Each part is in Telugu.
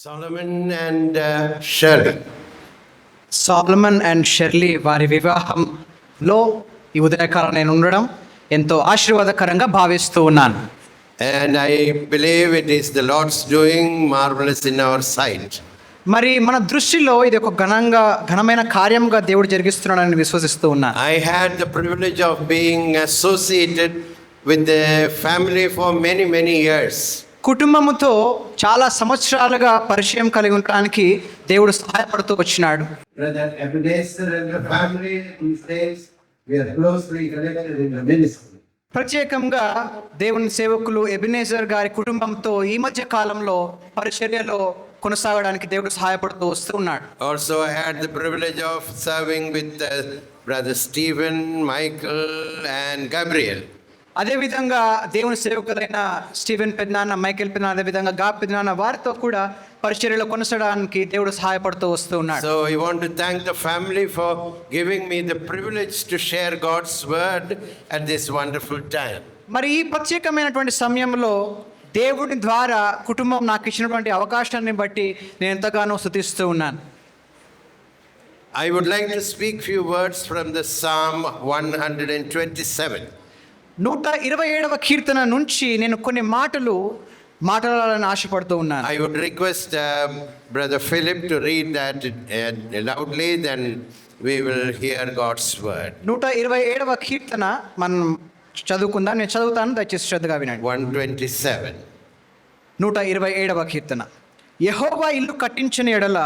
Solomon and Shirley. Solomon and Shirley వారి వివాహంలో ఈ ఉదయకాలం నేను ఉండడం ఎంతో ఆశీర్వాదకరంగా భావిస్తూ ఉన్నాను. And I believe it is the Lord's doing marvelous in our sight. మరి మన దృష్టిలో ఇది ఒక ఘనమైన కార్యంగా దేవుడు జరిగిస్తున్నాడని విశ్వసిస్తూ ఉన్నాను. I had the privilege of being associated with the family for many years. కుటుంబముతో చాలా సంవత్సరాలుగా పరిచయం కలిగి ఉండడానికి దేవుడు సహాయపడుతూ వచ్చినాడు. Brother Ebenezer and the family these days, we are closely connected in the ministry. ప్రత్యేకంగా దేవుని సేవకులు ఎబినేజర్ గారి కుటుంబంతో ఈ మధ్య కాలంలో పరిచర్యలో కొనసాగడానికి దేవుడు సహాయపడుతూ వస్తూ ఉన్నాడు. Also, I had the privilege of serving with Brother Stephen, Michael, and Gabriel. అదేవిధంగా దేవుని సేవకులైన స్టీవెన్ పెద్దనాన్న, మైకేల్ పెద్దనాన్న, అదేవిధంగా గా పెద్దనాన్న వారితో కూడా పరిచర్యలో కొనసాగడానికి దేవుడు సహాయపడుతూ వస్తూ ఉన్నాడు. So I want to thank the family for giving me the privilege to share God's word at this wonderful time. మరి ఈ ప్రత్యేకమైనటువంటి సమయంలో దేవుని ద్వారా కుటుంబం నాకు ఇచ్చినటువంటి అవకాశాన్ని బట్టి నేను ఎంతగానో స్తుతిస్తూ ఉన్నాను. I would like to speak few words from the Psalm 127. 127వ కీర్తన నుంచి నేను కొన్ని మాట్లాడాలని ఆశపడుతూ ఉన్నాను. I would request Brother Philip to read that loudly, then we will hear God's word. 127వ కీర్తన మనం చదువుకుందాం. నేను చదువుతాను, దయచేసి శ్రద్ధగా వినండి. 127. 127వ కీర్తన. యెహోవా ఇల్లు కట్టించిన ఎడల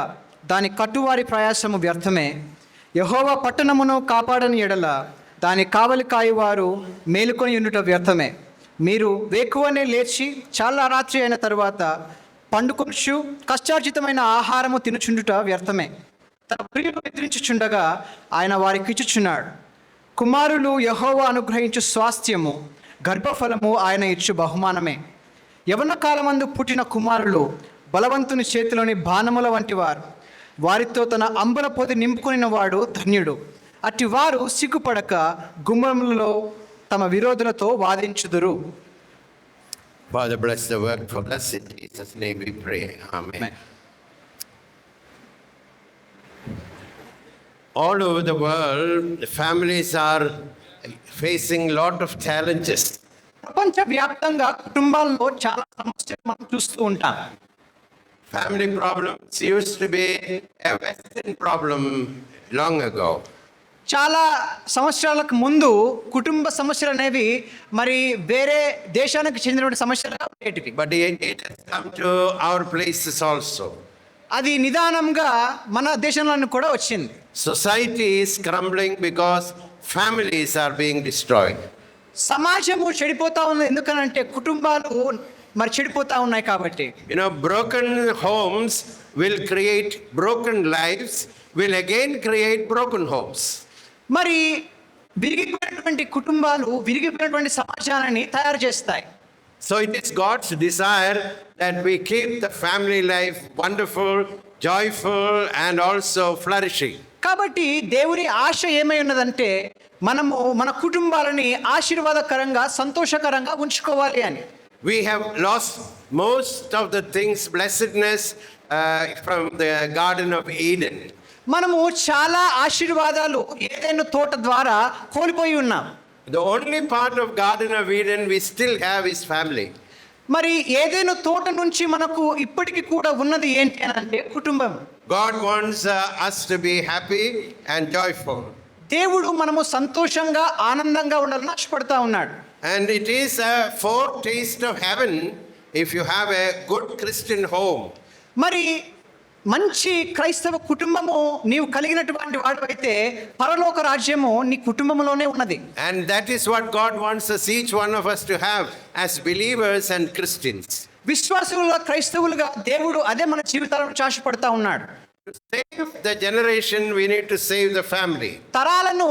దాని కట్టువారి ప్రయాసము వ్యర్థమే. యెహోవా పట్టణమును కాపాడని ఎడల దాని కావలి కాయువారు మేలుకొని ఉండుట వ్యర్థమే. మీరు వేకువనే లేచి చాలా రాత్రి అయిన తరువాత పండుకొనుచు కష్టార్జితమైన ఆహారము తినుచుండుట వ్యర్థమే. తన ప్రియులు నిద్రించుచుండగా ఆయన వారికి ఇచ్చుచున్నాడు. కుమారులు యెహోవా అనుగ్రహించు స్వాస్థ్యము, గర్భఫలము ఆయన ఇచ్చు బహుమానమే. యవన కాలమందు పుట్టిన కుమారులు బలవంతుని చేతిలోని బాణముల వంటి వారు. వారితో తన అంబుల పొది నింపుకొనిన వాడు ధన్యుడు. అట్టి వారు సిగ్గుపడక గుమ్మములలో తమ విరోధులతో వాదించుదురు. Father, bless the word for us. In Jesus' name we pray. Amen. All over the world, families are facing lot of challenges. ప్రపంచవ్యాప్తంగా కుటుంబాల్లో చాలా సమస్యలు మనం చూస్తూ ఉంటాం. Family problems used to be a Western problem long ago. చాలా సంవత్సరాలకు ముందు కుటుంబ సమస్యలు అనేవి మరి వేరే దేశానికి చెందినటువంటి సమస్యలుగా ఉండేటివి. But it has come to our places also. అది నిదానంగా మన దేశంలో కూడా వచ్చింది. Society is crumbling because families are being destroyed. సమాజము చెడిపోతా ఉంది. ఎందుకనంటే కుటుంబాలు మరి చెడిపోతా ఉన్నాయి కాబట్టి. Broken homes will create broken lives, will again create broken homes. మరి విరిగిపోయినటువంటి కుటుంబాలు విరిగిపోయినటువంటి సమాజాన్ని తయారు చేస్తాయి. So it is God's desire that we keep the family life wonderful, joyful, and also flourishing. కాబట్టి దేవుని ఆశ ఏమై ఉన్నదంటే మనము మన కుటుంబాలని ఆశీర్వాదకరంగా సంతోషకరంగా ఉంచుకోవాలి అని. We have lost most of the things, blessedness from the Garden of Eden. మనము చాలా ఆశీర్వాదాలు ఏదైనా తోట ద్వారా కోల్పోయి ఉన్నాం. The only part of Garden of Eden we still have is family. మరి ఏదైనా తోట నుంచి మనకు ఇప్పటికీ కూడా ఉన్నది ఏంటి అని అంటే కుటుంబం. God wants us to be happy and joyful. దేవుడు మనము సంతోషంగా ఆనందంగా ఉండాలని ఆశపడతా ఉన్నాడు. And it is a foretaste of heaven if you have a good Christian home. మరి మంచి క్రైస్తవ కుటుంబము నీవు కలిగినటువంటి వాడివైతే పరలోక రాజ్యము నీ కుటుంబంలోనే ఉన్నది. And that is what God wants us, each one of us, to have as believers and Christians. విశ్వాసులుగా క్రైస్తవులుగా దేవుడు అదే మన జీవితాలను ఆశపడతా ఉన్నాడు. To save the generation, we need to save the family. తరాలను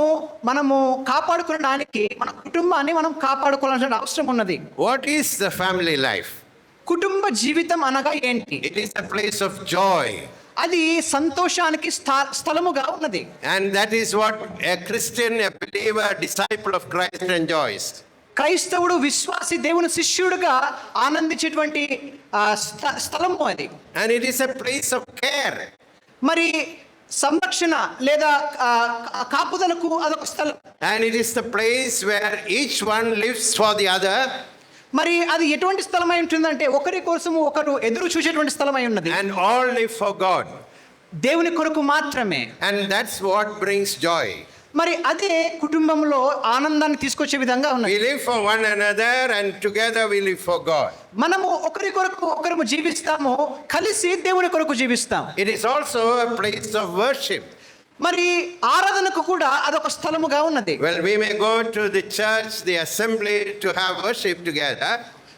మనము కాపాడుకోవడానికి మన కుటుంబాన్ని మనం కాపాడుకోవాల్సిన అవసరం ఉన్నది. What is the family life? కుటుంబ జీవితం అనగా ఏంటి? It is a place of joy. అది సంతోషానికి స్థలముగా ఉన్నది. And that is what a Christian, a believer, a disciple of Christ enjoys. క్రైస్తవుడు విశ్వాసి దేవుని శిష్యుడిగా ఆనందించేటువంటి స్థలము అది. And it is a place of care. మరి సంరక్షణ లేదా కాపుదలకు అదొక స్థలం. And it is the place where each one lives for the other. మరి అది ఎటువంటి స్థలమై ఉంటుందంటే ఒకరి కోసము ఒకరు ఎదురు చూసేటువంటి స్థలమై ఉన్నది. And all live for God. దేవుని కొరకు మాత్రమే. And that's what brings joy. మరి అదే కుటుంబంలో ఆనందాన్ని తీసుకొచ్చే విధంగా ఉన్నది. We live for one another and together we live for God. మనము ఒకరి కొరకు ఒకరు జీవిస్తాము, కలిసి దేవుని కొరకు జీవిస్తాం. It is also a place of worship. మరి ఆరాధనకు కూడా అదొక స్థలముగా ఉన్నది. Well, we may go to the church, the assembly to have worship together.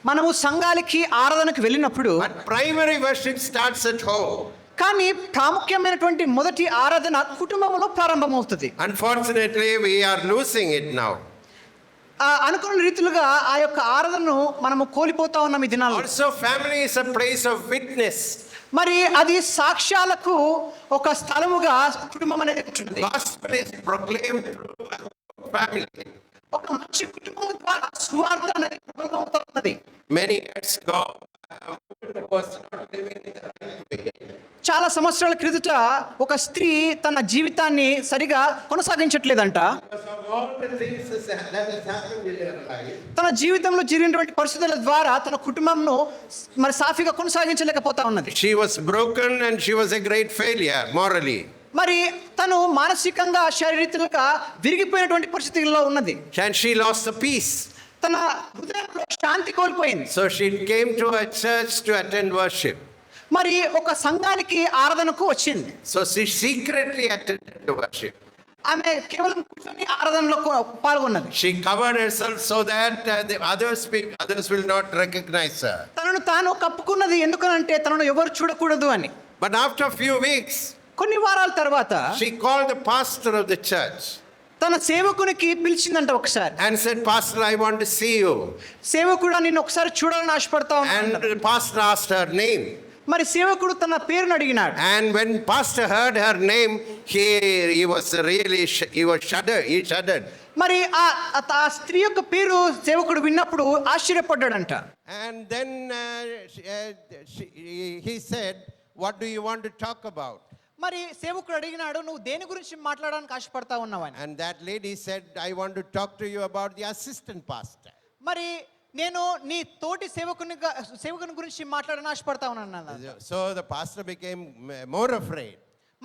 మనము సంఘాలకి ఆరాధనకు వెళ్ళినప్పుడు But primary worship starts at home. కానీ ప్రాముఖ్యమైనటువంటి మొదటి ఆరాధన కుటుంబంలో ప్రారంభమవుతుంది. Unfortunately, we are losing it now. అనుకున్న రీతిలుగా ఆ యొక్క ఆరాధనను మనము కోల్పోతా ఉన్నాం ఈ దినాల్లో. Also, family is a place of witness. మరి అది సాక్ష్యాలకు ఒక స్థలముగా కుటుంబం అనేది ఉంటుంది. Gospel is proclaimed through family. ఒక మంచి కుటుంబం ద్వారా సువార్త అనేది ప్రబలమవుతా ఉన్నది. Many years ago, was not living in the right way. చాలా సంవత్సరాల క్రితట ఒక స్త్రీ తన జీవితాన్ని సరిగా కొనసాగించట్లేదంట. Because of all the things that has happened in her life. తన జీవితంలో జరిగినటువంటి పరిస్థితుల ద్వారా తన కుటుంబంను మరి సాఫీగా కొనసాగించలేకపోతా ఉన్నది. She was broken and she was a great failure morally. మరి తను మానసికంగా శారీరకంగా విరిగిపోయినటువంటి పరిస్థితుల్లో ఉన్నది. And she lost the peace. తన హృదయంలో శాంతి కోల్పోయింది. So she came to a church to attend worship. మరి ఒక సంఘానికి ఆరాధనకు వచ్చింది. So she secretly attended the worship. ఆమె కేవలం కూర్చొని ఆరాధనలో పాల్గొన్నది. She covered herself so that the others will not recognize her. తనను తాను కప్పుకున్నది ఎందుకనంటే తనను ఎవరు చూడకూడదు అని. But after a few weeks, కొన్ని వారాల తర్వాత she called the pastor of the church తన సేవకునికి పిలిచిందంట ఒకసారి. and said, Pastor, I want to see you. సేవకుడు నిన్ను ఒకసారి చూడాలని ఆశపడతా And ఉన్నాడు. the pastor asked her name. మరి సేవకుడు తన పేరును అడిగినాడు. And when pastor heard her name, he was shuddered. మరి ఆ స్త్రీ యొక్క పేరు సేవకుడు విన్నప్పుడు ఆశ్చర్యపడ్డాడంట. And then he said, what do you want to talk about? మరి సేవకుడు అడిగినాడు, నువ్వు దేని గురించి మాట్లాడడానికి ఆశపడతా ఉన్నావని. And that lady said, I want to talk to you about the assistant pastor. మరి నేను నీ తోటి సేవకుని గురించి మాట్లాడని ఆశపడతా ఉన్నాను. So the pastor became more afraid.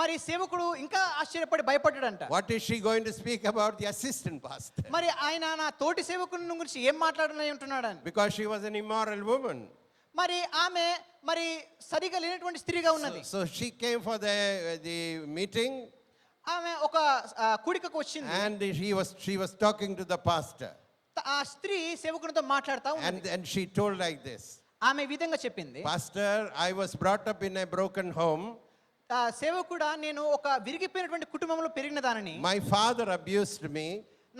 మరి సేవకుడు ఇంకా ఆశ్చర్యపడి భయపడ్డాడంట. What is she going to speak about the assistant pastor? మరి ఆయన నా తోటి సేవకుని గురించి ఏం మాట్లాడని ఉంటున్నాడని. Because she was an immoral woman. మరి ఆమె మరి సరిగా లేనటువంటి స్త్రీగా ఉన్నది. So she came for the meeting. ఆమె ఒక కూడికకు వచ్చింది. And she was talking to the pastor. ఆ స్త్రీ సేవకునితో మాట్లాడుతూ ఉంది. And she told like this. ఆమె ఈ విధంగా చెప్పింది, Pastor, I was brought up in a broken home. సేవకుడా, నేను ఒక విరిగిపోయినటువంటి కుటుంబంలో పెరిగిన దానిని. My father abused me.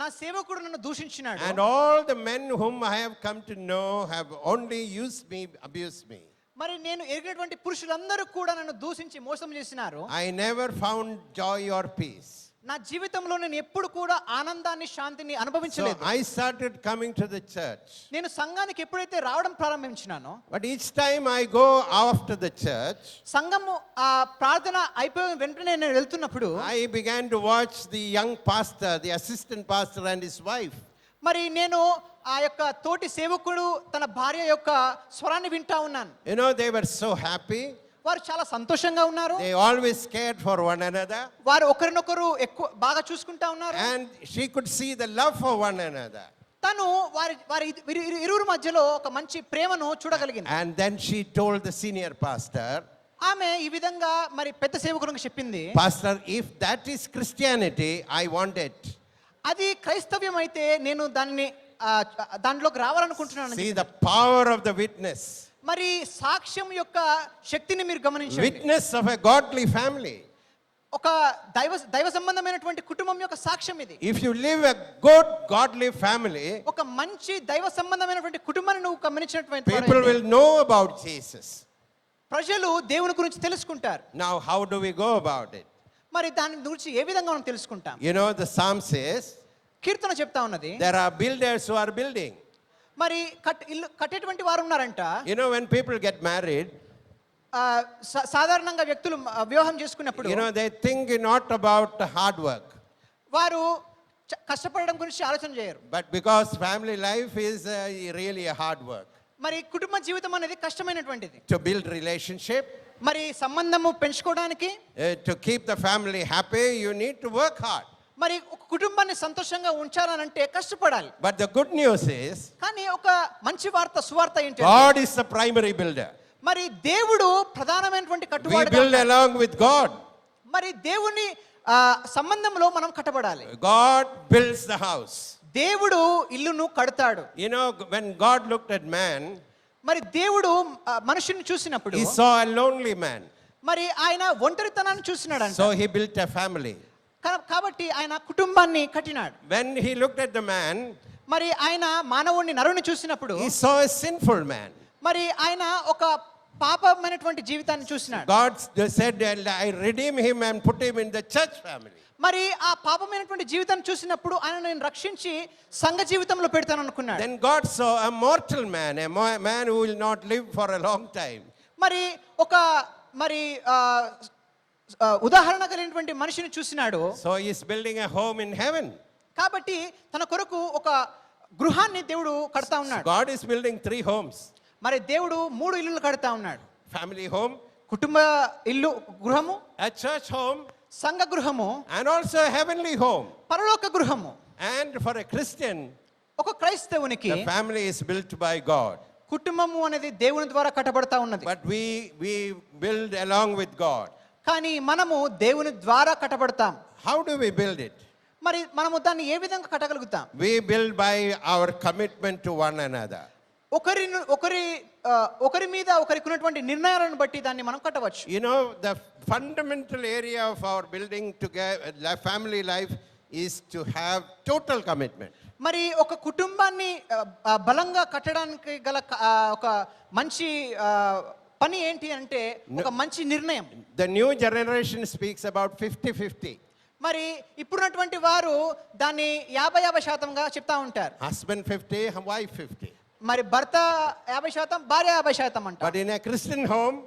నా సేవకుడు నన్ను దూషించినాడు. And all the men whom I have come to know have only used me, abused me. మరి నేను ఎరిగినటువంటి పురుషులందరూ కూడా నన్ను దూషించి మోసం చేసినారు. I never found joy or peace. నా జీవితంలో నేను ఎప్పుడు కూడా ఆనందాన్ని శాంతిని అనుభవించలేదు. So I started coming to the church. నేను సంఘానికి ఎప్పుడైతే రావడం ప్రారంభించినానో, But each time I go after the church, సంఘము ప్రార్థన అయిపోయిన వెంటనే నేను వెళ్తున్నప్పుడు I began to watch the young pastor, the assistant pastor and his wife. మరి నేను ఆ యొక్క తోటి సేవకుడు తన భార్య యొక్క స్వరాన్ని వింటా ఉన్నాను. You know, they were so happy. వారు చాలా సంతోషంగా ఉన్నారు. They always cared for one another. వారు ఒకరినొకరు ఎక్కువ బాగా చూసుకుంటా ఉన్నారు. And she could see the love for one another. తను వారి ఇరువురు మధ్యలో ఒక మంచి ప్రేమను చూడగలిగింది. And then she told the senior pastor, ఆమె ఈ విధంగా మరి పెద్ద సేవకునికి చెప్పింది, Pastor, if that is Christianity, I want it. అది క్రైస్తవ్యం అయితే నేను దానిలోకి రావాలనుకుంటున్నాను. See the power of the witness. మరి సాక్ష్యం యొక్క శక్తిని మీరు గమనించండి. Witness of a godly family. ఒక దైవ సంబంధమైనటువంటి కుటుంబం యొక్క సాక్ష్యం ఇది. If you live a good godly family, ఒక మంచి దైవ సంబంధమైనటువంటి కుటుంబాన్ని నువ్వు గమనించినటువంటి people will know about Jesus. ప్రజలు దేవుని గురించి తెలుసుకుంటారు. Now how do we go about it? మరి దాని గురించి ఏ విధంగా మనం తెలుసుకుంటాం? You know, the psalm says, కీర్తన చెప్తా ఉన్నది, there are builders who are building. మరి ఇల్లు కట్టేటువంటి వారు ఉన్నారంట. You know, when people get married, సాధారణంగా వ్యక్తులు వివాహం చేసుకున్నప్పుడు you know, they think not about hard work. వారు కష్టపడడం గురించి ఆలోచన చేయరు. But because family life is really a hard work. మరి కుటుంబ జీవితం అనేది కష్టమైనటువంటిది. To build relationship, మరి సంబంధము పెంచుకోవడానికి, to keep the family happy, you need to work hard. మరి ఒక కుటుంబాన్ని సంతోషంగా ఉంచాలనంటే కష్టపడాలి. But the good news is, కానీ ఒక మంచి సువార్త ఏంటి? God is the primary builder. మరి దేవుడు ప్రధానమైనటువంటి We కట్టువాడుగా build ఉన్నాడు. along with God. మరి దేవుని సంబంధంలో మనం కట్టబడాలి. God builds the house. దేవుడు ఇల్లును కడతాడు. You know, when God looked at man, మరి దేవుడు మనుషుని చూసినప్పుడు he saw a lonely man. మరి ఆయన ఒంటరితనాన్ని చూసినాడంట. So he built a family. కాబట్టి ఆయన కుటుంబాన్ని కట్టినాడు. When he looked at the man, మరి ఆయన మానవుణ్ణి నరుని చూసినప్పుడు he saw a sinful man. మరి ఆయన ఒక పాపమైనటువంటి జీవితాన్ని చూసినాడు. God said, I redeem him and put him in the church family. మరి ఆ పాపమైనటువంటి జీవితాన్ని చూసినప్పుడు ఆయన నేను రక్షించి సంఘ జీవితంలో పెడతాను అనుకున్నాడు. Then God saw a mortal man, a man who will not live for a long time. మరి ఒక ఉదాహరణ కలిగినటువంటి మనిషిని చూసినాడు. So he is building a home in heaven. కాబట్టి తన కొరకు ఒక గృహాన్ని దేవుడు కడతా ఉన్నాడు. God is building 3 homes. మరి దేవుడు 3 ఇల్లులు కడతా ఉన్నాడు. Family home, కుటుంబ ఇల్లు గృహము, a church home, సంఘ గృహము, and also a heavenly home. పరలోక గృహము. And for a Christian, ఒక క్రైస్తవునికి the family is built by God. కుటుంబము అనేది దేవుని ద్వారా కట్టబడతా ఉన్నది. But we build along with God. కానీ మనము దేవుని ద్వారా కట్టబడతాం. How do we build it? మరి మనము దాన్ని ఏ విధంగా కట్టగలుగుతాం? We build by our commitment to one another. ఒకరి మీద ఒకరికి ఉన్నటువంటి నిర్ణయాలను బట్టి దాన్ని మనం కట్టవచ్చు. You know, the fundamental area of our building together, family life, is to have total commitment. మరి ఒక కుటుంబాన్ని బలంగా కట్టడానికి గల ఒక మంచి పని ఏంటి అంటే ఒక మంచి నిర్ణయం. The new generation speaks about 50-50. మరి ఇప్పుడున్నటువంటి వారు దాన్ని 50-50%గా చెప్తా ఉంటారు. Husband 50, wife 50. మరి భర్త 50%, భార్య 50% అంట. But in a Christian home,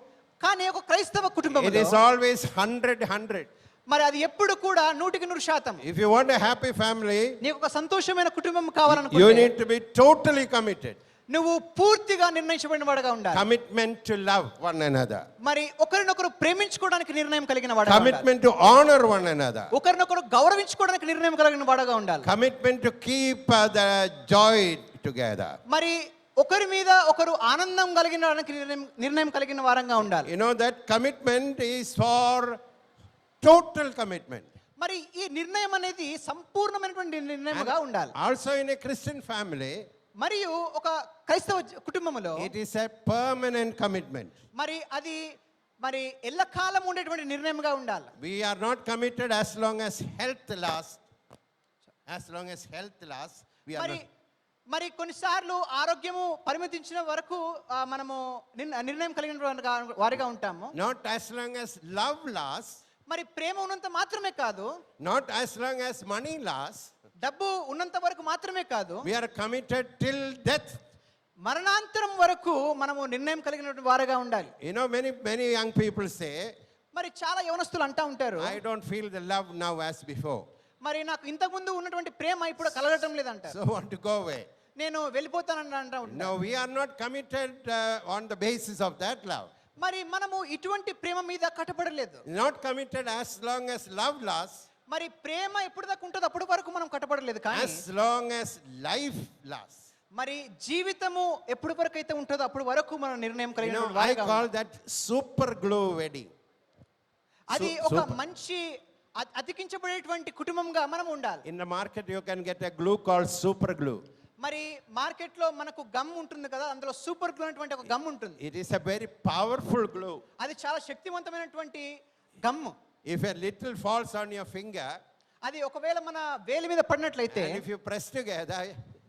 కానీ ఒక క్రైస్తవ it కుటుంబంలో is always 100-100. మరి అది ఎప్పుడు కూడా 100%. If you want a happy family, నీకు ఒక సంతోషమైన కుటుంబం you కావాలనుకుంటే need to be totally committed. నువ్వు పూర్తిగా నిర్ణయించబడిన వాడుగా ఉండాలి. Commitment to love one another. మరి ఒకరినొకరు ప్రేమించుకోవడానికి నిర్ణయం కలిగిన వాడుగా ఉండాలి. Commitment to honor one another. ఒకరినొకరు గౌరవించుకోవడానికి నిర్ణయం కలిగిన వాడుగా ఉండాలి. Commitment to keep the joy together. మరి ఒకరి మీద ఒకరు ఆనందం కలిగిన నిర్ణయం కలిగిన వారంగా ఉండాలి. You know, that commitment is for total commitment. మరి ఈ నిర్ణయం అనేది సంపూర్ణమైనటువంటి నిర్ణయంగా ఉండాలి. Also in a Christian family, మరియు ఒక క్రైస్తవ కుటుంబములో it is a permanent commitment. మరి అది ఎల్లకాలం ఉండేటువంటి నిర్ణయంగా ఉండాలి. We are not committed as long as health lasts. As long as health lasts, we are not. మరి కొన్నిసార్లు ఆరోగ్యము పరిమితించిన వరకు మనము నిర్ణయం కలిగిన వారిగా ఉంటాము. Not as long as love lasts. మరి ప్రేమ ఉన్నంత మాత్రమే కాదు. Not as long as money lasts. డబ్బు ఉన్నంత వరకు మాత్రమే కాదు. We are committed till death. మరణాంతరం వరకు మనము నిర్ణయం కలిగిన వారిగా ఉండాలి. You know, many young people say, మరి చాలా యవనస్తులు అంటా ఉంటారు, I don't feel the love now as before. మరి నాకు ఇంతకు ముందు ఉన్నటువంటి ప్రేమ ఇప్పుడు కలగటం లేదంటారు. So want to go away. నేను వెళ్ళిపోతానని అంటా ఉంటారు. No, we are not committed on the basis of that love. మరి మనము ఇటువంటి ప్రేమ మీద కట్టబడలేదు. Not committed as long as love lasts. మరి ప్రేమ ఎప్పుడు దాకా ఉంటుందో అప్పటి వరకు మనం కట్టబడలేదు. కానీ As long as life lasts. మరి జీవితము ఎప్పటి వరకు అయితే ఉంటుందో అప్పటి వరకు మనం నిర్ణయం కలిగిన I వారిగా call ఉండాలి. that super glue wedding. అది ఒక మంచి అతికించబడేటువంటి కుటుంబంగా మనం ఉండాలి. In the market you can get a glue called super glue. మరి మార్కెట్ లో మనకు గమ్ ఉంటుంది కదా, అందులో సూపర్ గ్లూ అనేటువంటి ఒక గమ్ ఉంటుంది. It is a very powerful glue. అది చాలా శక్తివంతమైనటువంటి gum. If a little falls on your finger, అది ఒకవేళ మన వేలి మీద పడినట్లయితే, and if you press together,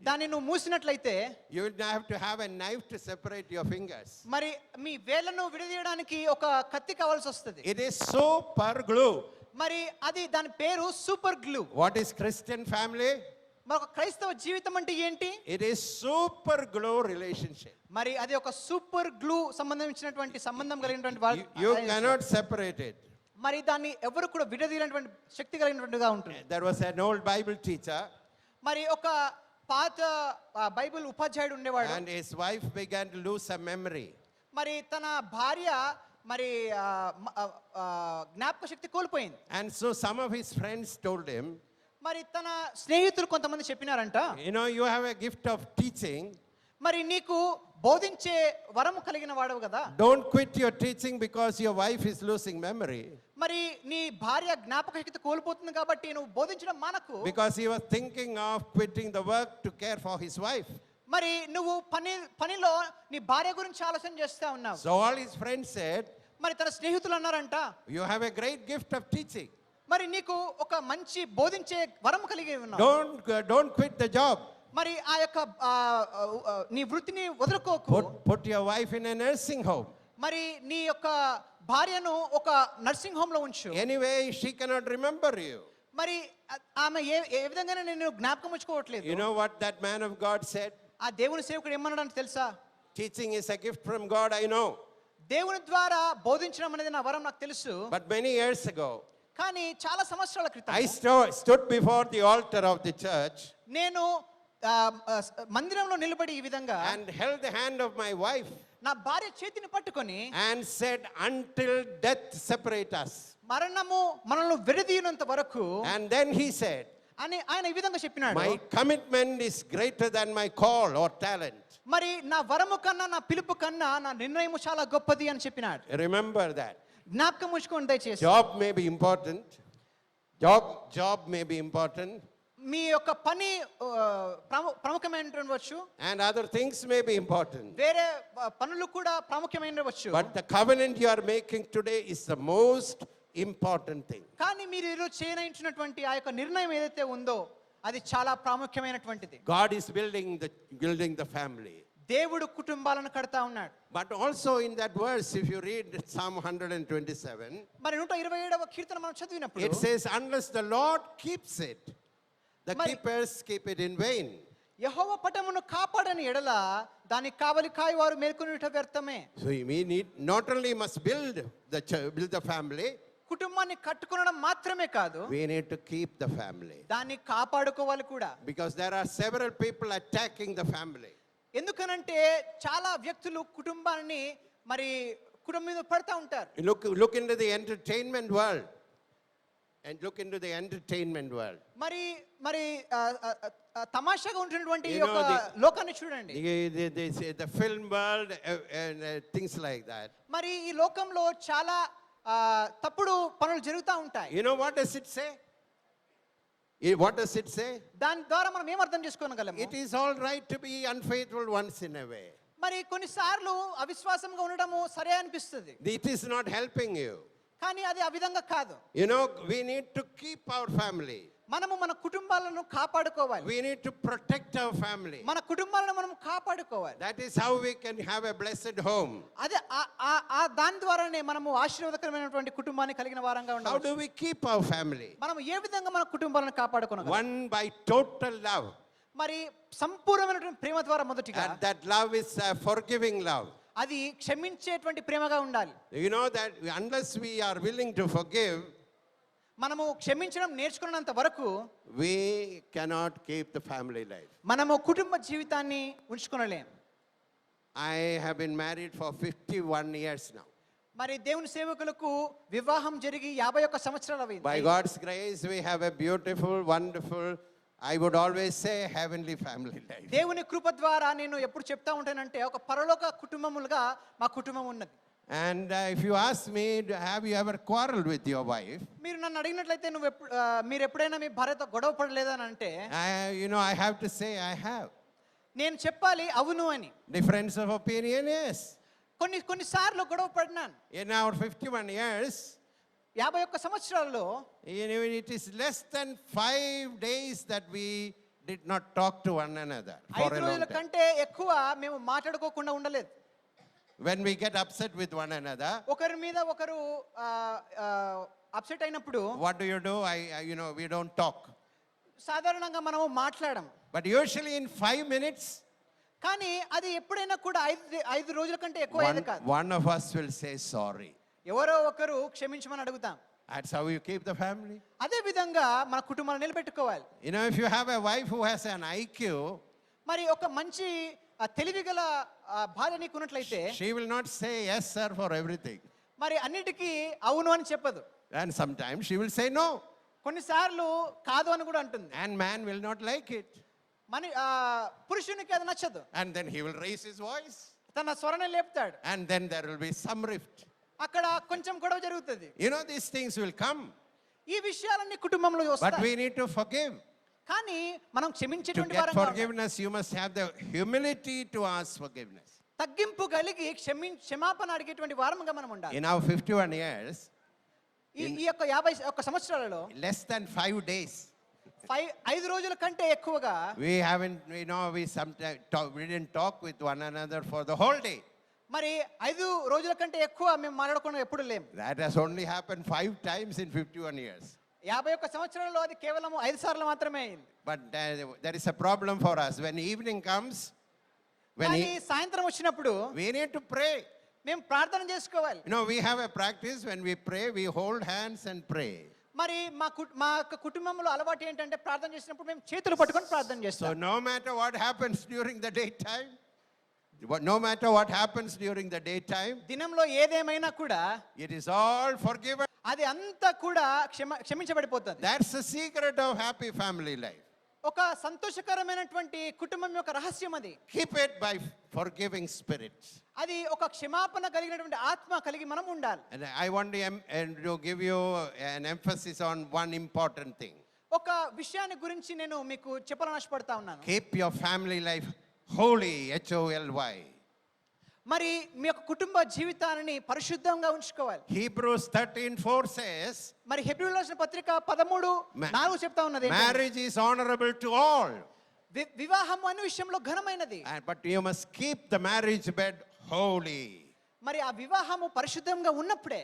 దాన్ని నువ్వు మూసినట్లయితే, you will have to have a knife to separate your fingers. మరి మీ వేళ్ళను విడదీయడానికి ఒక కత్తి కావాల్సి వస్తుంది. It is super glue. మరి అది దాని పేరు super glue. What is Christian family? మరొక క్రైస్తవ జీవితం అంటే ఏంటి? It is super glue relationship. మరి అది ఒక సూపర్ గ్లూ సంబంధించినటువంటి సంబంధం కలిగినటువంటి You cannot separate it. మరి దాన్ని ఎవరు కూడా విడదీయనటువంటి శక్తి కలిగినటువంటిగా ఉంటుంది. There was an old Bible teacher మరి ఒక పాత బైబిల్ ఉపాధ్యాయుడు ఉండేవాడు. and his wife began to lose her memory. మరి తన భార్య మరి జ్ఞాపక శక్తి కోల్పోయింది. And so some of his friends told him, మరి తన స్నేహితులు కొంతమంది చెప్పినారంట, you have a gift of teaching. మరి నీకు బోధించే వరము కలిగిన వాడవు కదా, Don't quit your teaching because your wife is losing memory. మరి నీ భార్య జ్ఞాపక శక్తి కోల్పోతుంది కాబట్టి నువ్వు బోధించడం మానకు. Because he was thinking of quitting the work to care for his wife. మరి నువ్వు పనిలో నీ భార్య గురించి ఆలోచన చేస్తా ఉన్నావు. So all his friends said, మరి తన స్నేహితులు అన్నారంట, you have a great gift of teaching. మరి నీకు ఒక మంచి బోధించే వరం కలిగి ఉన్నావు. Don't quit the job. మరి ఆ యొక్క నీ వృత్తిని వదులుకోకు. Put your wife in a nursing home. మరి నీ యొక్క భార్యను ఒక నర్సింగ్ హోమ్ లో ఉంచు. Anyway, she cannot remember you. మరి ఆమె ఏ విధంగానే నేను జ్ఞాపకం ఉంచుకోవట్లేదు. You know what that man of God said? ఆ దేవుని సేవకుడు ఏమన్నాడంటే తెలుసా? Teaching is a gift from God, I know. దేవుని ద్వారా బోధించడం అనేది నా వరం నాకు తెలుసు. But many years ago, కానీ చాలా సంవత్సరాల క్రితం I stood before the altar of the church నేను మందిరంలో నిలబడి ఈ విధంగా and held the hand of my wife నా భార్య చేతిని పట్టుకొని and said, until death separate us. మరణము మనల్ని విడదీయనంత వరకు. And then he said, అని ఆయన ఈ విధంగా చెప్పినాడు, my commitment is greater than my call or talent. మరి నా వరము కన్నా నా పిలుపు కన్నా నా నిర్ణయము చాలా గొప్పది అని చెప్పినాడు. Remember that. జ్ఞాపకం ఉంచుకోండి దయచేసి. Job may be important. Job may be important. మీ యొక్క పని ప్రాముఖ్యమైనవచ్చు. And other things may be important. వేరే పనులు కూడా ప్రాముఖ్యమైనవచ్చు. But the covenant you are making today is the most important thing. కానీ మీరు ఈరోజు చేయనటువంటి ఆ యొక్క నిర్ణయం ఏదైతే ఉందో అది చాలా ప్రాముఖ్యమైనటువంటిది. God is building the family. దేవుడు కుటుంబాలను కడతా ఉన్నాడు. But also in that verse, if you read Psalm 127, మరి 127వ కీర్తన మనం చదివినప్పుడు it says, unless the Lord keeps it, the మరి keepers keep it in vain. యెహోవా పట్టణమును కాపాడని ఎడల దాని కావలి కాయవారు మేల్కొనుట వ్యర్థమే. So we need not only must build the family, కుటుంబాన్ని కట్టుకొనడం మాత్రమే కాదు, we need to keep the family. దాన్ని కాపాడుకోవాలి కూడా. Because there are several people attacking the family. ఎందుకనంటే చాలా వ్యక్తులు కుటుంబాన్ని మరి కుటుంబం మీద పడతా ఉంటారు. Look into the entertainment world. And look into the entertainment world. మరి తమాషాగా ఉంటున్నటువంటి ఈ యొక్క లోకాన్ని చూడండి. The film world and things like that. మరి ఈ లోకంలో చాలా తప్పుడు పనులు జరుగుతూ ఉంటాయి. You know what does it say? What does it say? దాని ద్వారా మనం ఏం అర్థం చేసుకోగలము? It is all right to be unfaithful once in a way. మరి కొన్నిసార్లు అవిశ్వాసంగా ఉండడము సరే అనిపిస్తుంది. It is not helping you. కానీ అది ఆ విధంగా కాదు. You know, we need to keep our family. మనము మన కుటుంబాలను కాపాడుకోవాలి. We need to protect our family. మన కుటుంబాలను మనం కాపాడుకోవాలి. That is how we can have a blessed home. అదే దాని ద్వారానే మనము ఆశీర్వాదకరమైనటువంటి కుటుంబాన్ని కలిగిన వారంగా ఉండాలి. How do we keep our family? మనం ఏ విధంగా మన కుటుంబాలను కాపాడుకోవాలి? One, by total love. మరి సంపూర్ణమైనటువంటి ప్రేమ ద్వారా మొదటిగా. And that love is a forgiving love. అది క్షమించేటువంటి ప్రేమగా ఉండాలి. You know that unless we are willing to forgive, మనము క్షమించడం నేర్చుకున్నంత వరకు we cannot keep the family life. మనము కుటుంబ జీవితాన్ని ఉంచుకోలేం. I have been married for 51 years now. మరి దేవుని సేవకులకు వివాహం జరిగి 51 సంవత్సరాలు అయింది. By God's grace we have a beautiful, wonderful, I would always say heavenly family life. దేవుని కృప ద్వారా నేను ఎప్పుడు చెప్తా ఉంటానంటే ఒక పరలోక కుటుంబములుగా మా కుటుంబం ఉన్నది. And if you ask me, have you ever quarreled with your wife? మీరు నన్ను అడిగినట్లయితే మీరు ఎప్పుడైనా మీ భార్యతో గొడవ పడలేదని అంటే I have to say I have. నేను చెప్పాలి అవును అని. Difference of opinion, yes. కొన్నిసార్లు గొడవ పడినాను. In our 51 years, 51 సంవత్సరాల్లో it is less than 5 days that we did not talk to one another for 5 a long రోజుల time. కంటే ఎక్కువ మేము మాట్లాడుకోకుండా ఉండలేదు. When we get upset with one another, ఒకరి మీద ఒకరు అప్సెట్ అయినప్పుడు what do? We don't talk. సాధారణంగా మనము మాట్లాడము, But usually in 5 minutes, కానీ అది ఎప్పుడైనా కూడా ఐదు రోజుల కంటే ఎక్కువ అయ్యేది కాదు. one of us will say sorry. ఎవరో ఒకరు క్షమించమని అడుగుతాం. That's how you keep the family. అదే విధంగా మన కుటుంబాన్ని నిలబెట్టుకోవాలి. You know, if you have a wife who has an IQ, మరి ఒక మంచి తెలివిగల భార్య నీకున్నట్లయితే she will not say yes sir for everything. మరి అన్నిటికీ అవును అని చెప్పదు. And sometimes she will say no. కొన్నిసార్లు కాదు అని కూడా అంటుంది. And man will not like it. పురుషునికి అది నచ్చదు. And then he will raise his voice. తన స్వరాన్ని లేపుతాడు. And then there will be some rift. అక్కడ కొంచెం గొడవ జరుగుతుంది. You know, these things will come. ఈ విషయాలన్నీ కుటుంబంలో But వస్తాయి. we need to forgive. కానీ మనం To క్షమించేటువంటి get వారంగా ఉండాలి. forgiveness, you must have the humility to ask forgiveness. తగ్గింపు కలిగి క్షమాపణ అడిగేటువంటి వారంగా మనం ఉండాలి. In our 51 years, ఈ యొక్క 51 సంవత్సరాలలో less than 5 days, 5 రోజుల కంటే ఎక్కువగా we haven't, we sometimes we didn't talk with one another for the whole day. మరి 5 రోజుల కంటే ఎక్కువ మేము మాట్లాడకుండా ఎప్పుడు లేము. That has only happened 5 times in 51 years. 51 సంవత్సరాలలో అది కేవలం 5 సార్లు మాత్రమే అయింది. But there is a problem for us. When evening comes, కానీ సాయంత్రం వచ్చినప్పుడు we need to pray. మేము ప్రార్థన చేసుకోవాలి. You know, we have a practice when we pray, we hold hands and pray. మరి మా యొక్క కుటుంబంలో అలవాటు ఏంటంటే ప్రార్థన చేసినప్పుడు మేము చేతులు పట్టుకొని ప్రార్థన So చేస్తాం. no matter what happens during the daytime, no matter what happens during the daytime, దినంలో ఏదేమైనా కూడా it is all forgiven. అది అంతా కూడా క్షమించబడిపోతుంది. That's the secret of happy family life. ఒక సంతోషకరమైనటువంటి కుటుంబం యొక్క రహస్యం అది. Keep it by forgiving spirits. అది ఒక క్షమాపణ కలిగినటువంటి ఆత్మ కలిగి మనం ఉండాలి. And I want to give you an emphasis on one important thing. ఒక విషయాన్ని గురించి నేను మీకు చెప్పాలని ఆశపడతా ఉన్నాను. Keep your family life holy, HOLY. మరి మీ యొక్క కుటుంబ జీవితాన్ని పరిశుద్ధంగా ఉంచుకోవాలి. Hebrews 13:4 says, మరి హెబ్రీయులకు రాసిన పత్రిక 13:4 చెప్తా ఉన్నది marriage is honorable to all. వివాహం అనే విషయంలో ఘనమైనది. But you must keep the marriage bed holy. మరి ఆ వివాహము పరిశుద్ధంగా ఉన్నప్పుడే.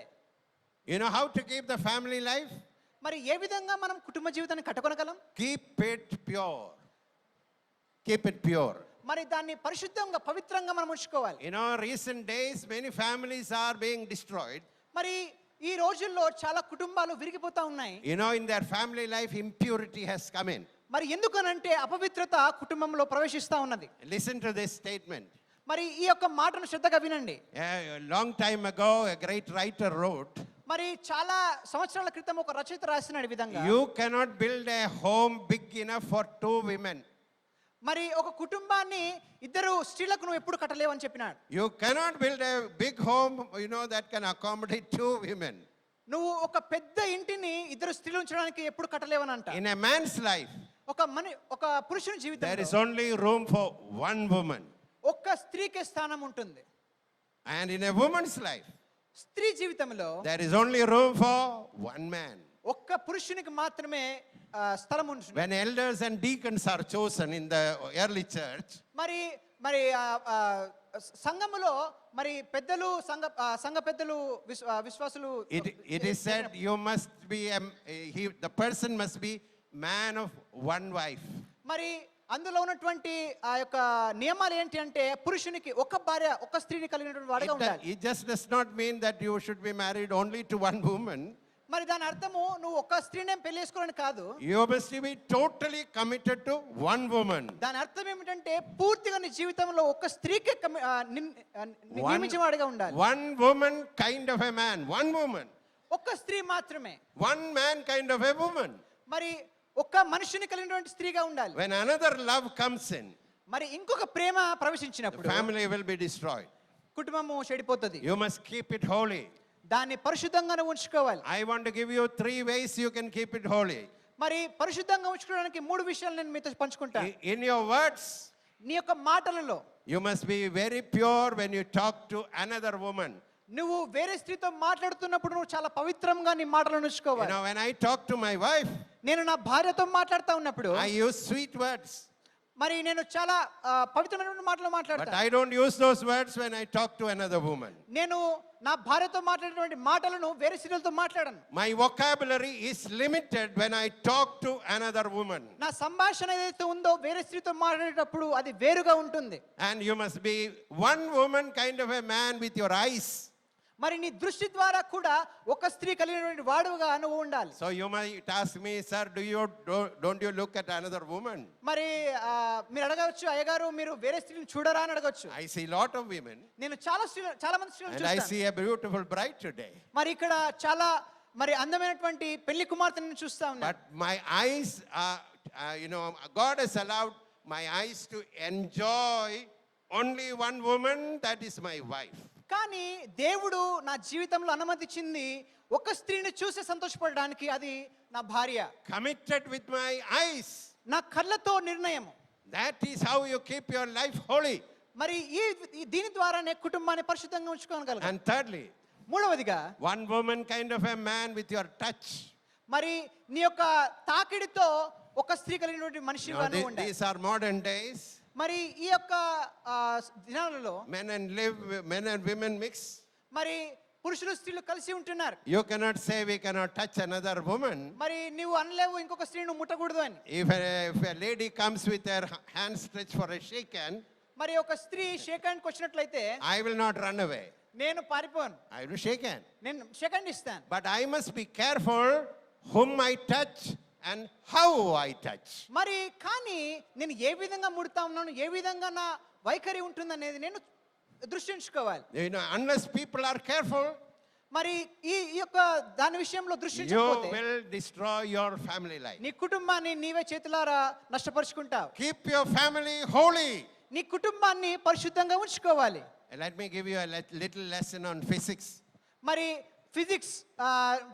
You know how to keep the family life? మరి ఏ విధంగా మనం కుటుంబ జీవితాన్ని కట్టుకొనగలం? Keep it pure. Keep it pure. మరి దాన్ని పరిశుద్ధంగా పవిత్రంగా మనం ఉంచుకోవాలి. You know, recent days many families are being destroyed. మరి ఈ రోజుల్లో చాలా కుటుంబాలు విరిగిపోతా ఉన్నాయి. You know, in their family life impurity has come in. మరి ఎందుకనంటే అపవిత్రత కుటుంబంలో ప్రవేశిస్తా ఉన్నది. Listen to this statement. మరి ఈ యొక్క మాటను శ్రద్ధగా వినండి. A long time ago a great writer wrote, మరి చాలా సంవత్సరాల క్రితం ఒక రచయిత రాసిన విధంగా you cannot build a home big enough for 2 women. మరి ఒక కుటుంబాన్ని 2 స్త్రీలకు నువ్వు ఎప్పుడు కట్టలేవని చెప్పినాడు. You cannot build a big home, you know, that can accommodate 2 women. నువ్వు ఒక పెద్ద ఇంటిని 2 స్త్రీలు ఉంచడానికి ఎప్పుడు కట్టలేవని అంట. In a man's life, ఒక పురుషుని there జీవితంలో is only room for 1 woman. ఒక్క స్త్రీకే స్థానం ఉంటుంది. And in a woman's life, స్త్రీ జీవితంలో there is only room for 1 man. ఒక్క పురుషునికి మాత్రమే స్థలం ఉంటుంది. When elders and deacons are chosen in the early church, మరి సంఘములో మరి పెద్దలు సంఘ పెద్దలు విశ్వాసులు it is said you must be the person must be man of 1 wife. మరి అందులో ఉన్నటువంటి ఆ యొక్క నియమాలు ఏంటి అంటే పురుషునికి ఒక భార్య ఒక స్త్రీని కలిగినటువంటి వాడుగా ఉండాలి. It just does not mean that you should be married only to 1 woman. మరి దాని అర్థము నువ్వు ఒక స్త్రీనే పెళ్లి చేసుకోవాలని కాదు. You must be totally committed to 1 woman. దాని అర్థం ఏమిటంటే పూర్తిగా నీ జీవితంలో ఒక స్త్రీకే నియమించేవాడిగా ఉండాలి. 1 woman kind of a man, 1 woman. ఒక్క స్త్రీ మాత్రమే. 1 man kind of a woman. మరి ఒక్క మనిషిని కలిగినటువంటి స్త్రీగా ఉండాలి. When another love comes in, మరి ఇంకొక ప్రేమ ప్రవేశించినప్పుడు family will be destroyed. కుటుంబము చెడిపోతుంది. You must keep it holy. దాన్ని పరిశుద్ధంగానే ఉంచుకోవాలి. I want to give you 3 ways you can keep it holy. మరి పరిశుద్ధంగా ఉంచుకోవడానికి 3 విషయాలు నేను మీతో పంచుకుంటా. In your words, నీ యొక్క మాటలలో you must be very pure when you talk to another woman. నువ్వు వేరే స్త్రీతో మాట్లాడుతున్నప్పుడు నువ్వు చాలా పవిత్రంగా నీ మాటలను You ఉంచుకోవాలి. know, when I talk to my wife, నేను నా భార్యతో మాట్లాడుతూ ఉన్నప్పుడు I use sweet words. మరి నేను చాలా పవిత్రమైనటువంటి మాటలు But మాట్లాడతాను. I don't use those words when I talk to another woman. నేను నా భార్యతో మాట్లాడేటువంటి మాటలను వేరే స్త్రీలతో మాట్లాడను. My vocabulary is limited when I talk to another woman. నా సంభాషణ ఏదైతే ఉందో వేరే స్త్రీతో మాట్లాడేటప్పుడు అది వేరుగా ఉంటుంది. And you must be one woman kind of a man with your eyes. మరి నీ దృష్టి ద్వారా కూడా ఒక స్త్రీ కలిగినటువంటి వాడుగా నువ్వు ఉండాలి. So you might ask me, sir, don't you look at another woman? మరి మీరు అడగవచ్చు, అయ్యగారు మీరు వేరే స్త్రీని చూడరా అని అడగవచ్చు. I see lot of women. నేను చాలా మంది స్త్రీలను And I చూస్తాను. see a beautiful bride today. మరి ఇక్కడ చాలా మరి అందమైనటువంటి పెళ్లి కుమార్తెను చూస్తా ఉన్నాను. But my eyes God has allowed my eyes to enjoy only one woman, that is my wife. కానీ దేవుడు నా జీవితంలో అనుమతించింది ఒక స్త్రీని చూసి సంతోషపడడానికి, అది నా భార్య. Committed with my eyes. నా కళ్ళతో నిర్ణయము. That is how you keep your life holy. మరి దీని ద్వారానే కుటుంబాన్ని పరిశుద్ధంగా ఉంచుకోగలగాలి. And thirdly, మూడవదిగా one woman kind of a man with your touch. మరి నీ యొక్క తాకిడితో ఒక స్త్రీ కలిగినటువంటి మనిషిగా Now, ఉండాలి. these are modern days. మరి ఈ యొక్క దినాలలో Men and women mix. మరి పురుషులు స్త్రీలు కలిసి ఉంటున్నారు. You cannot say we cannot touch another woman. మరి నీవు అనలేవు ఇంకొక స్త్రీని ముట్టకూడదు అని. If a lady comes with her hand stretched for a shake hand, మరి ఒక స్త్రీ షేక్ హ్యాండ్కి వచ్చినట్లయితే I will not run away. నేను పారిపోను, I will shake hand. నేను షేక్ హ్యాండ్ ఇస్తాను. But I must be careful whom I touch and how I touch. మరి కానీ నేను ఏ విధంగా ముడతా ఉన్నాను, ఏ విధంగా నా వైఖరి ఉంటుంది అనేది నేను దృష్టించుకోవాలి. Unless people are careful, మరి ఈ యొక్క దాని విషయంలో you దృష్టించకపోతే will destroy your family life. నీ కుటుంబాన్ని నీవే చేతులారా నష్టపరుచుకుంటావు. Keep your family holy. నీ కుటుంబాన్ని పరిశుద్ధంగా ఉంచుకోవాలి. Let me give you a little lesson on physics. మరి ఫిజిక్స్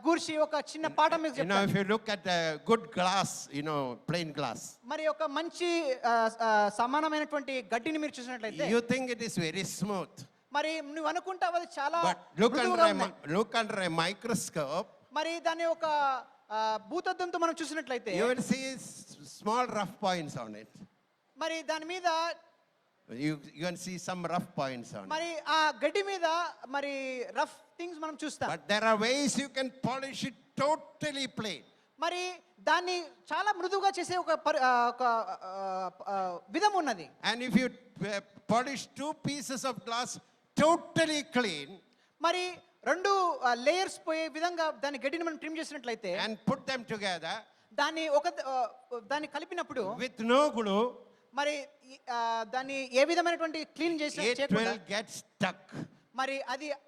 గురించి ఒక చిన్న పాఠం మీకు చెప్తాను. If you look at a good glass, plain glass, మరి ఒక మంచి సమానమైనటువంటి గడ్డిని మీరు చూసినట్లయితే you think it is very smooth. మరి నువ్వు అనుకుంటావు అది చాలా But look మృదువుగా ఉంది. under a microscope, మరి దాన్ని ఒక భూతద్దంతో మనం చూసినట్లయితే you will see small rough points on it. మరి దాని మీద You can see some rough points on it. మరి ఆ గడ్డి మీద మరి రఫ్ థింగ్స్ మనం చూస్తాం. But there are ways you can polish it totally plain. మరి దాన్ని చాలా మృదువుగా చేసే ఒక విధం ఉన్నది. And if you polish two pieces of glass totally clean, మరి రెండు లేయర్స్ పోయే విధంగా దాని గడ్డిని మనం ట్రిమ్ చేసినట్లయితే and put them together దాన్ని కలిపినప్పుడు with no glue, మరి దాన్ని ఏ విధమైనటువంటి క్లీన్ చేసి it will get stuck. మరి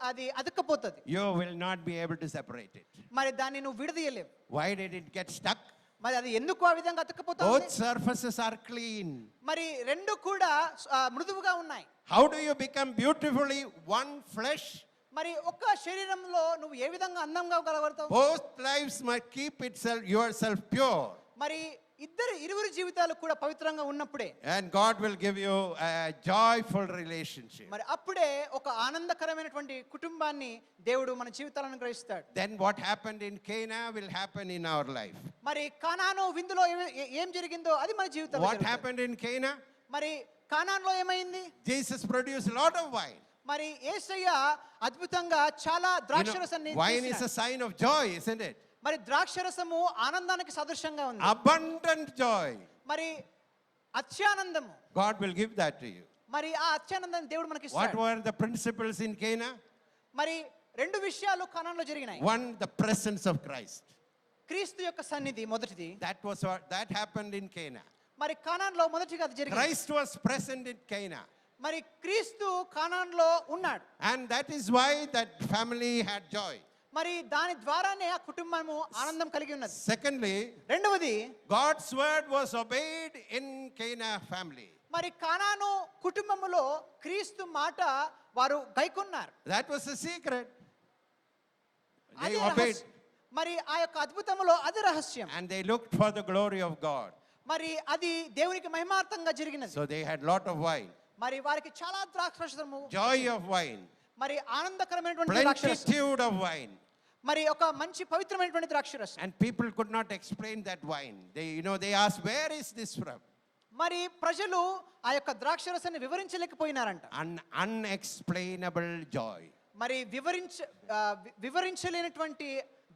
అది అతుక్కపోతుంది. You will not be able to separate it. మరి దాన్ని నువ్వు విడదీయలేవు. Why did it get stuck? మరి అది ఎందుకు ఆ విధంగా అతుక్కపోతుంది? Both surfaces are clean. మరి రెండు కూడా మృదువుగా ఉన్నాయి. How do you become beautifully one flesh? మరి ఒక్క శరీరంలో నువ్వు ఏ విధంగా అందంగా కలగలుగుతావు? Both lives must keep yourself pure. మరి ఇరువురి జీవితాలు కూడా పవిత్రంగా ఉన్నప్పుడే And God will give you a joyful relationship. మరి అప్పుడే ఒక ఆనందకరమైనటువంటి కుటుంబాన్ని దేవుడు మన జీవితాలను గ్రహిస్తాడు. Then what happened in Cana will happen in our life. మరి కానాను విందులో ఏం జరిగిందో అది మన జీవితంలో What జరుగుతుంది. happened in Cana? మరి కానాన్లో ఏమైంది? Jesus produced a lot of wine. మరి యేసయ్య అద్భుతంగా చాలా ద్రాక్షరసాన్ని Wine is a sign of joy, isn't it? మరి ద్రాక్షరసము ఆనందానికి సదృశ్యంగా ఉంది. Abundant joy. మరి అత్యానందము God will give that to you. మరి ఆ అత్యానందాన్ని దేవుడు మనకి What ఇస్తాడు. were the principles in Cana? మరి రెండు విషయాలు కానాన్లో జరిగినాయి. One, the presence of Christ. క్రీస్తు యొక్క సన్నిధి మొదటిది. That happened in Cana. మరి కానాన్లో మొదటిగా అది జరిగింది. Christ was present in Cana. మరి క్రీస్తు కానాన్లో ఉన్నాడు. And that is why that family had joy. మరి దాని ద్వారానే ఆ కుటుంబము ఆనందం కలిగి ఉన్నది. Secondly, రెండవది God's word was obeyed in Cana family. మరి కానాను కుటుంబములో క్రీస్తు మాట వారు గైకొన్నారు. That was the secret. They అదే obeyed. రహస్యం. మరి ఆ యొక్క అద్భుతములో అది రహస్యం. And they looked for the glory of God. మరి అది దేవునికి మహిమార్థంగా జరిగినది. So they had lot of wine. మరి వారికి చాలా ద్రాక్షరసము, Joy of wine. మరి ఆనందకరమైనటువంటి ద్రాక్షరసం, Plenitude of wine. మరి ఒక మంచి పవిత్రమైనటువంటి ద్రాక్షరసం. And people could not explain that wine. They asked, where is this from? మరి ప్రజలు ఆ యొక్క ద్రాక్షరసాన్ని వివరించలేకపోయినారంట. Unexplainable joy. మరి వివరించలేనటువంటి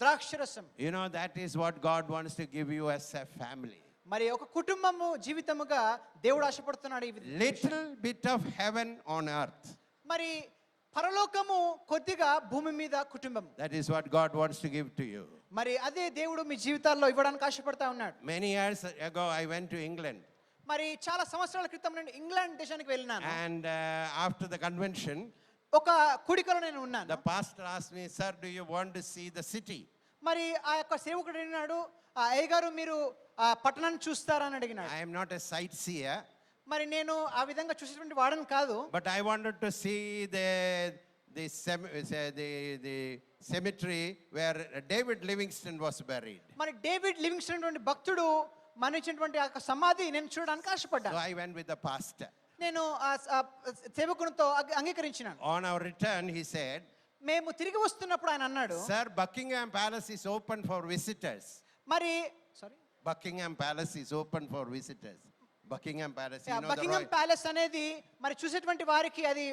ద్రాక్షరసం. You know, that is what God wants to give you as a family. మరి ఒక కుటుంబము జీవితముగా దేవుడు ఆశపడుతున్నాడు. Little bit of heaven on earth. మరి పరలోకము కొద్దిగా భూమి మీద కుటుంబం. That is what God wants to give to you. మరి అదే దేవుడు మీ జీవితాల్లో ఇవ్వడానికి ఆశపడతా ఉన్నాడు. Many years ago I went to England. మరి చాలా సంవత్సరాల క్రితం నేను ఇంగ్లాండ్ దేశానికి వెళ్ళినాను. And after the convention, ఒక కూడికలో నేను ఉన్నాను. the pastor asked me, "Sir, do you want to see the city?" మరి ఆ యొక్క సేవకుడు అడిగినాడు, అయ్య గారు మీరు ఆ పట్టణాన్ని చూస్తారా అని అడిగినాడు. I am not a sightseer, మరి నేను ఆ విధంగా చూసేటువంటి వాడని కాదు. but I wanted to see the cemetery where David Livingstone was buried. మరి డేవిడ్ లివింగ్స్టన్ అనే భక్తుడు మరణించినటువంటి ఆ సమాధి నేను చూడడానికి So ఆశపడ్డాను. I went with the pastor. నేను ఆ సేవకునితో అంగీకరించినాను. On our return, he said, మేము తిరిగి వస్తున్నప్పుడు ఆయన అన్నాడు, "Sir, Buckingham Palace is open for visitors." మరి sorry Buckingham Palace is open for visitors. Buckingham Palace, you know, Buckingham palace అనేది మరి చూసేటువంటి వారికి అది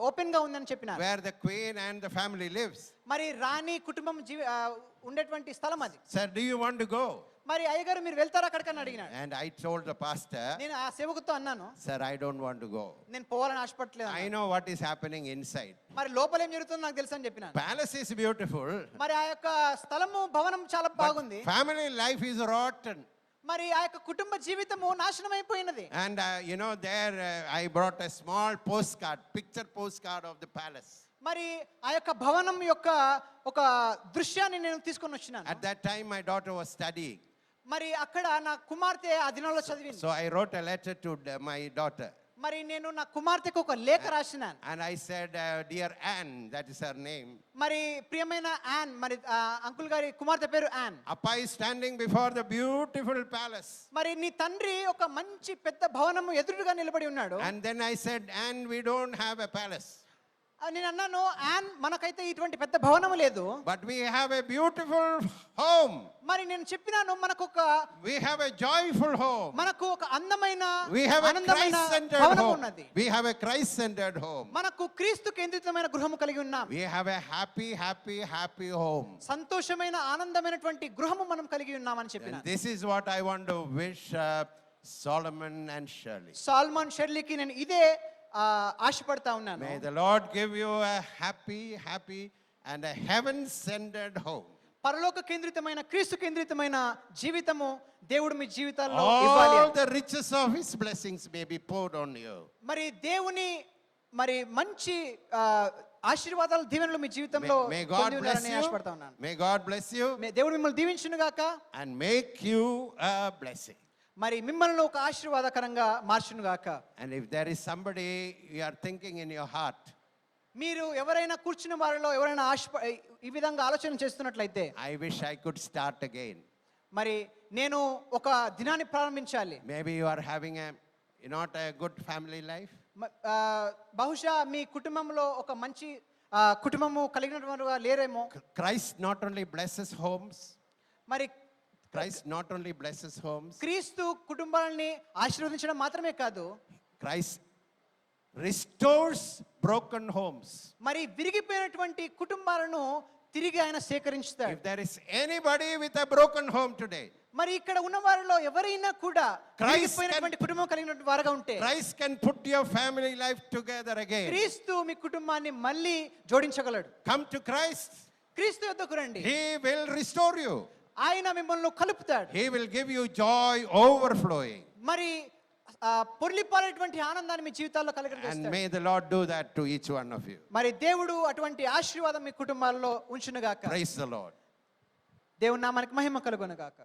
ఓపెన్ గా ఉందని చెప్పినారు. where the queen and the family lives. మరి రాణి కుటుంబం ఉండేటువంటి స్థలం అది. "Sir, do you want to go?" మరి అయ్యగారు మీరు వెళ్తారా అక్కడికి అని అడిగినాడు. And I told the pastor, నేను ఆ సేవకుతో అన్నాను, "Sir, I don't want to go. నేను పోవాలని ఆశపడలేదు. I know what is happening inside. మరి లోపల ఏం జరుగుతుందో నాకు తెలుసు అని చెప్పినాను. Palace is beautiful, మరి ఆ యొక్క స్థలము భవనం చాలా బాగుంది. family life is rotten." మరి ఆ యొక్క కుటుంబ జీవితము నాశనం అయిపోయినది. And you know, there I brought a small picture postcard of the palace. మరి ఆ యొక్క భవనం యొక్క ఒక దృశ్యాన్ని నేను తీసుకొని వచ్చినాను. At that time my daughter was studying. మరి అక్కడ నా కుమార్తె ఆ దినాల్లో చదివింది. So I wrote a letter to my daughter. మరి నేను నా కుమార్తెకు ఒక లేఖ రాసినాను. And I said, "Dear Anne," that is her name. మరి ప్రియమైన యాన్, మరి అంకుల్ గారి కుమార్తె పేరు an. "Appa is standing before the beautiful palace." మరి నీ తండ్రి ఒక మంచి పెద్ద భవనము ఎదురుగా నిలబడి ఉన్నాడు. And then I said, "Anne, we don't have a palace. నేను అన్నాను, యాన్ మనకైతే ఇటువంటి పెద్ద భవనము లేదు. But we have a beautiful home. మరి నేను చెప్పినాను మనకు ఒక We have a joyful home. మనకు ఒక అందమైన We have a ఆనందమైన Christ-centered భవనం home. ఉన్నది. We have a Christ-centered home. మనకు క్రీస్తు కేంద్రితమైన గృహము కలిగి ఉన్నాం. We have a happy home. సంతోషమైన ఆనందమైనటువంటి గృహము మనం కలిగి ఉన్నామని చెప్పిన. And this is what I want to wish Solomon and Shirley. Solomon షెర్లీకి నేను ఇదే ఆశపడతా ఉన్నాను. May the Lord give you a happy and a heaven-centered home. పరలోక కేంద్రితమైన క్రీస్తు కేంద్రితమైన జీవితము దేవుడు మీ జీవితాల్లో ఇవ్వాలి. All the riches of his blessings may be poured on you. మరి దేవుని మరి మంచి ఆశీర్వాదాలు దీవెనలు మీ జీవితంలో May God పొంది bless ఉండాలని you. ఆశపడతా ఉన్నాను. May God bless you దేవుడు మిమ్మల్ని దీవించును గాక. and make you a blessing. మరి మిమ్మల్ని ఒక ఆశీర్వాదకరంగా మార్చును గాక. And if there is somebody you are thinking in your heart, మీరు ఎవరైనా కూర్చున్న వారిలో ఎవరైనా ఈ విధంగా ఆలోచన చేస్తున్నట్లయితే, I wish I could start again. మరి నేను ఒక దినాన్ని ప్రారంభించాలి. Maybe you are having not a good family life. బహుశా మీ కుటుంబంలో ఒక మంచి కుటుంబము కలిగినటువంటి లేరేమో. Christ not only blesses homes. మరి Christ not only blesses homes. క్రీస్తు కుటుంబాలని ఆశీర్వదించడం మాత్రమే కాదు, Christ restores broken homes. మరి విరిగిపోయినటువంటి కుటుంబాలను తిరిగి ఆయన సేకరించుతాడు. If there is anybody with a broken home today, మరి ఇక్కడ ఉన్న వారిలో ఎవరైనా కూడా విరిగిపోయినటువంటి కుటుంబం కలిగినటువంటి వారుగా ఉంటే, Christ can put your family life together again. క్రీస్తు మీ కుటుంబాన్ని మళ్ళీ జోడించగలడు. Come to Christ. క్రీస్తు యొద్దకు రండి. He will restore you. ఆయన మిమ్మల్ని కలుపుతాడు. He will give you joy overflowing. మరి పొర్లిపారేటువంటి ఆనందాన్ని మీ జీవితాల్లో And కలగజేస్తాడు. may the Lord do that to each one of you. మరి దేవుడు అటువంటి ఆశీర్వాదం మీ కుటుంబాల్లో ఉంచును గాక. Praise the Lord. దేవుని నామానికి మహిమ కలుగును గాక.